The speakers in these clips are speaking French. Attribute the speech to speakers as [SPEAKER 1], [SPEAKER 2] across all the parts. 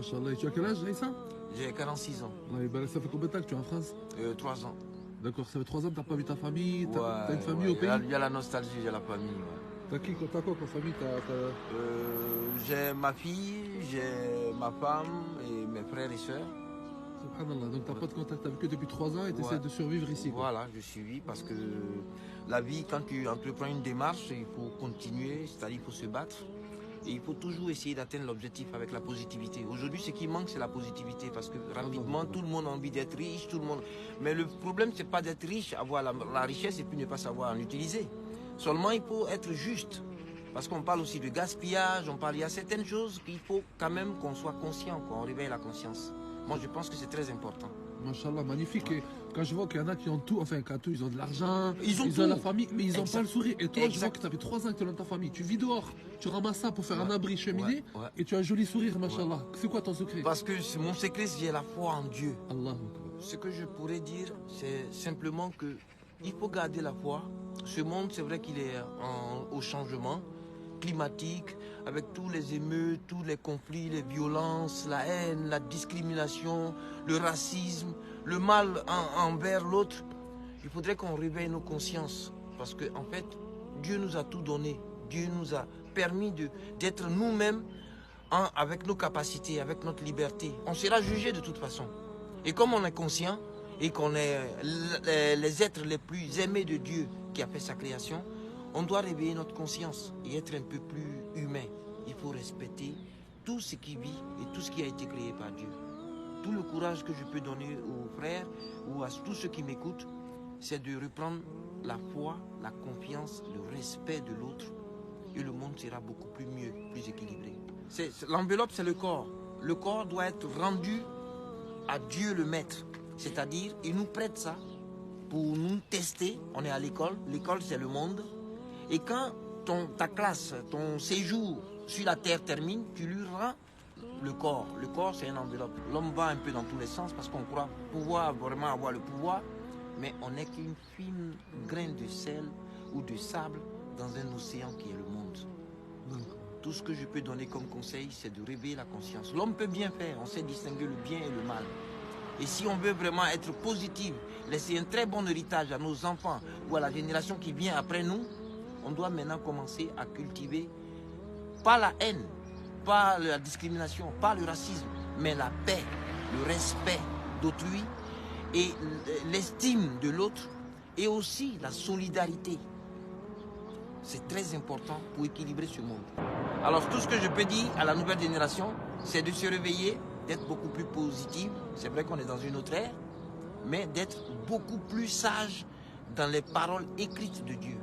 [SPEAKER 1] Machallah, et tu as quel âge, Aïssa?
[SPEAKER 2] J'ai 46 ans.
[SPEAKER 1] Ouais, ben, ça fait combien de temps que tu es en France?
[SPEAKER 2] 3 ans.
[SPEAKER 1] D'accord, ça fait 3 ans que tu n'as pas vu ta famille,
[SPEAKER 2] Ouais,
[SPEAKER 1] t'as une famille
[SPEAKER 2] ouais,
[SPEAKER 1] au pays?
[SPEAKER 2] il y a la nostalgie, j'ai la famille. Ouais.
[SPEAKER 1] T'as quoi comme famille?
[SPEAKER 2] J'ai ma fille, j'ai ma femme et mes frères et sœurs.
[SPEAKER 1] Subhanallah, donc t'as pas de contact avec eux depuis 3 ans et tu essaies de survivre ici, quoi.
[SPEAKER 2] Voilà, je suis parce que la vie, quand tu entreprends une démarche, il faut continuer, c'est-à-dire il faut se battre. Et il faut toujours essayer d'atteindre l'objectif avec la positivité. Aujourd'hui, ce qui manque, c'est la positivité. Parce que rapidement, tout le monde a envie d'être riche, tout le monde. Mais le problème, c'est pas d'être riche, avoir la richesse et puis ne pas savoir en utiliser. Seulement, il faut être juste. Parce qu'on parle aussi de gaspillage, il y a certaines choses qu'il faut quand même qu'on soit conscient, qu'on réveille la conscience. Moi, je pense que c'est très important.
[SPEAKER 1] Machallah, magnifique. Et quand je vois qu'il y en a qui ont tout, enfin, quand tout, ils ont de l'argent,
[SPEAKER 2] ils ont
[SPEAKER 1] la famille, mais ils n'ont pas le sourire. Et toi, je vois que tu avais 3 ans que tu es dans ta famille. Tu vis dehors, tu ramasses ça pour faire un abri cheminée, et tu as un joli sourire, machallah. C'est quoi ton secret?
[SPEAKER 2] Parce que mon secret, c'est la foi en Dieu.
[SPEAKER 1] Allah.
[SPEAKER 2] Ce que je pourrais dire, c'est simplement que il faut garder la foi. Ce monde, c'est vrai qu'il est au changement climatique, avec tous les émeutes, tous les conflits, les violences, la haine, la discrimination, le racisme, le mal envers l'autre. Il faudrait qu'on réveille nos consciences. Parce que, en fait, Dieu nous a tout donné. Dieu nous a permis d'être nous-mêmes avec nos capacités, avec notre liberté. On sera jugé de toute façon. Et comme on est conscient et qu'on est les êtres les plus aimés de Dieu qui a fait sa création, on doit réveiller notre conscience et être un peu plus humain. Il faut respecter tout ce qui vit et tout ce qui a été créé par Dieu. Tout le courage que je peux donner aux frères ou à tous ceux qui m'écoutent, c'est de reprendre la foi, la confiance, le respect de l'autre et le monde sera beaucoup plus mieux, plus équilibré. L'enveloppe, c'est le corps. Le corps doit être rendu à Dieu le Maître. C'est-à-dire, il nous prête ça pour nous tester. On est à l'école. L'école, c'est le monde. Et quand ta classe, ton séjour sur la terre termine, tu lui rends le corps. Le corps, c'est une enveloppe. L'homme va un peu dans tous les sens parce qu'on croit pouvoir vraiment avoir le pouvoir, mais on n'est qu'une fine graine de sel ou de sable dans un océan qui est le monde. Tout ce que je peux donner comme conseil, c'est de réveiller la conscience. L'homme peut bien faire, on sait distinguer le bien et le mal. Et si on veut vraiment être positif, laisser un très bon héritage à nos enfants ou à la génération qui vient après nous, on doit maintenant commencer à cultiver, pas la haine, pas la discrimination, pas le racisme, mais la paix, le respect d'autrui et l'estime de l'autre et aussi la solidarité. C'est très important pour équilibrer ce monde. Alors tout ce que je peux dire à la nouvelle génération, c'est de se réveiller, d'être beaucoup plus positive. C'est vrai qu'on est dans une autre ère, mais d'être beaucoup plus sage dans les paroles écrites de Dieu.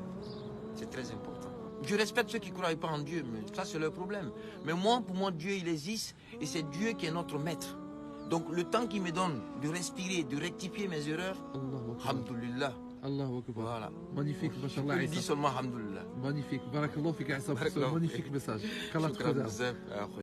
[SPEAKER 2] C'est très important. Je respecte ceux qui ne croient pas en Dieu, mais ça c'est leur problème. Mais moi, pour moi, Dieu il existe et c'est Dieu qui est notre maître. Donc le temps qu'il me donne de respirer, de rectifier mes erreurs, alhamdoulilah.
[SPEAKER 1] Allahu Akbar.
[SPEAKER 2] Voilà.
[SPEAKER 1] Magnifique, machallah.
[SPEAKER 2] Je dis seulement alhamdoulilah.
[SPEAKER 1] Magnifique. Barakallahu fik, Aïssa, pour ce magnifique message. Qu'Allah te préserve.